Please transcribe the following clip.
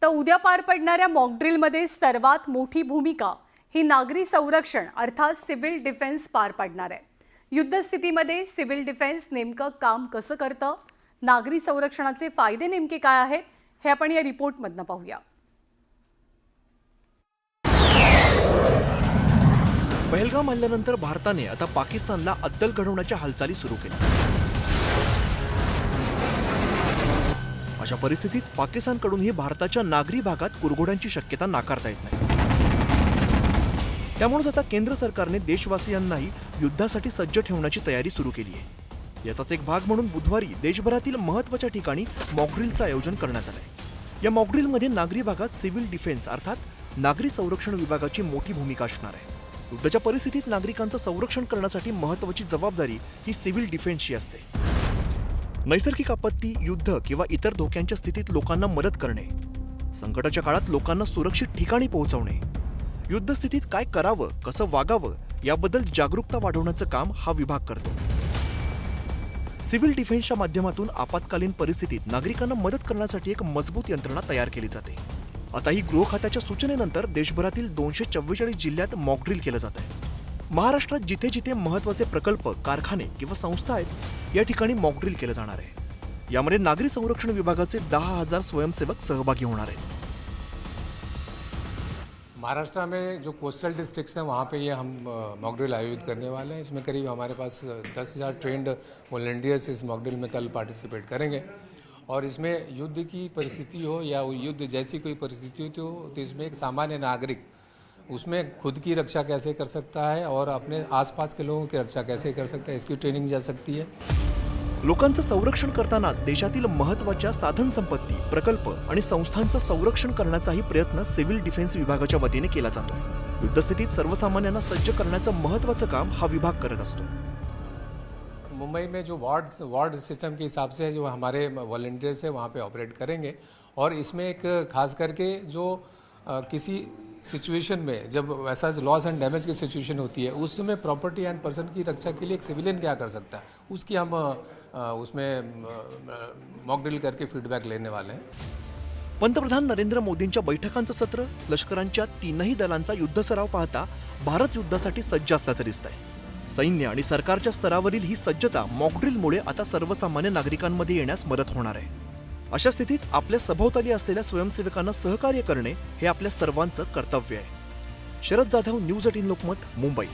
तर उद्या पार पडणाऱ्या मॉकड्रिलमध्ये सर्वात मोठी भूमिका ही नागरी संरक्षण अर्थात सिव्हिल डिफेन्स पार पाडणार आहे। युद्धस्थितीमध्ये सिव्हिल डिफेन्स नेमकं काम कसं करतं, नागरी संरक्षणाचे फायदे नेमके काय आहेत हे आपण या रिपोर्टमधनं पाहूया। पहलगाम हल्ल्यानंतर भारताने आता पाकिस्तानला अद्दल घडवण्याच्या हालचाली सुरू केल्या। अशा परिस्थितीत पाकिस्तानकडूनही भारताच्या नागरी भागात कुरघोड्यांची शक्यता नाकारता येत नाही। त्यामुळे आता केंद्र सरकारने देशवासियांनाही युद्धासाठी सज्ज ठेवण्याची तयारी सुरू केली आहे। याचाच एक भाग म्हणून बुधवारी देशभरातील महत्त्वाच्या ठिकाणी मॉकड्रिलचं आयोजन करण्यात आलंय। या मॉकड्रिलमध्ये नागरी भागात सिव्हिल डिफेन्स अर्थात नागरी संरक्षण विभागाची मोठी भूमिका असणार आहे। युद्धाच्या परिस्थितीत नागरिकांचं संरक्षण करण्यासाठी महत्त्वाची जबाबदारी ही सिव्हिल डिफेन्सची असते। नैसर्गिक आपत्ती, युद्ध किंवा इतर धोक्यांच्या स्थितीत लोकांना मदत करणे, संकटाच्या काळात लोकांना सुरक्षित ठिकाणी पोहोचवणे, युद्धस्थितीत काय करावं, कसं वागावं याबद्दल जागरूकता वाढवण्याचं काम हा विभाग करतो। सिव्हिल डिफेन्सच्या माध्यमातून आपत्कालीन परिस्थितीत नागरिकांना मदत करण्यासाठी एक मजबूत यंत्रणा तयार केली जाते। आता ही गृह खात्याच्या सूचनेनंतर देशभरातील 244 जिल्ह्यात मॉकड्रिल केलं जात आहे। महाराष्ट्रात जिथे जिथे महत्त्वाचे प्रकल्प, कारखाने किंवा संस्था आहेत या ठिकाणी मॉकड्रिल केलं जाणार आहे। यामध्ये नागरी संरक्षण विभागाचे 10,000 स्वयंसेवक सहभागी होणार आहेत। महाराष्ट्र में जो कोस्टल डिस्ट्रिक्ट्स हैं वहाँ पे ये हम मॉकड्रिल आयोजित करने वाले हैं। इसमें करीब हमारे पास 10,000 ट्रेंड वॉलंटियर्स इस मॉकड्रिल में कल पार्टिसिपेट करेंगे और इसमें युद्ध की परिस्थिति हो या युद्ध जैसी कोई परिस्थिति हो तो इसमें एक सामान्य नागरिक उसमें खुद की रक्षा कैसे कर सकता है और अपने आसपास के लोगों की रक्षा कैसे कर सकता है, इसकी ट्रेनिंग जा सकती है। लोकांचं संरक्षण करतानाच देशातील महत्त्वाच्या साधन संपत्ती, प्रकल्प आणि संस्थांचं संरक्षण करण्याचाही प्रयत्न सिव्हिल डिफेन्स विभागाच्या वतीने केला जातोय। युद्धस्थितीत सर्वसामान्यांना सज्ज करण्याचं महत्त्वाचं काम हा विभाग करत असतो। मुंबई में जो वार्ड सिस्टम के हिसाब से जो हमारे वॉलंटियर्स है वहाँ पे ऑपरेट करेंगे और इसमें एक खास करके जो किसी सिचुएशन में जब वैसा लॉस एंड डैमेज की सिचुएशन होती है उस समय प्रॉपर्टी एंड पर्सन की रक्षा के लिए एक सिविलियन क्या कर सकता है उसकी हम उसमें मॉकड्रिल करके फीडबॅक लेने वाले हैं। पंतप्रधान नरेंद्र मोदींच्या बैठकांचं सत्र, लष्करांच्या तीनही दलांचा युद्ध सराव पाहता भारत युद्धासाठी सज्ज असल्याचं दिसतंय। सैन्य आणि सरकारच्या स्तरावरील ही सज्जता मॉकड्रिलमुळे आता सर्वसामान्य नागरिकांमध्ये येण्यास मदत होणार आहे। अशा स्थितीत आपल्या सभोवताली असलेल्या स्वयंसेवकांना सहकार्य करणे हे आपल्या सर्वांचं कर्तव्य आहे। शरद जाधव, न्यूज 18 लोकमत, मुंबई।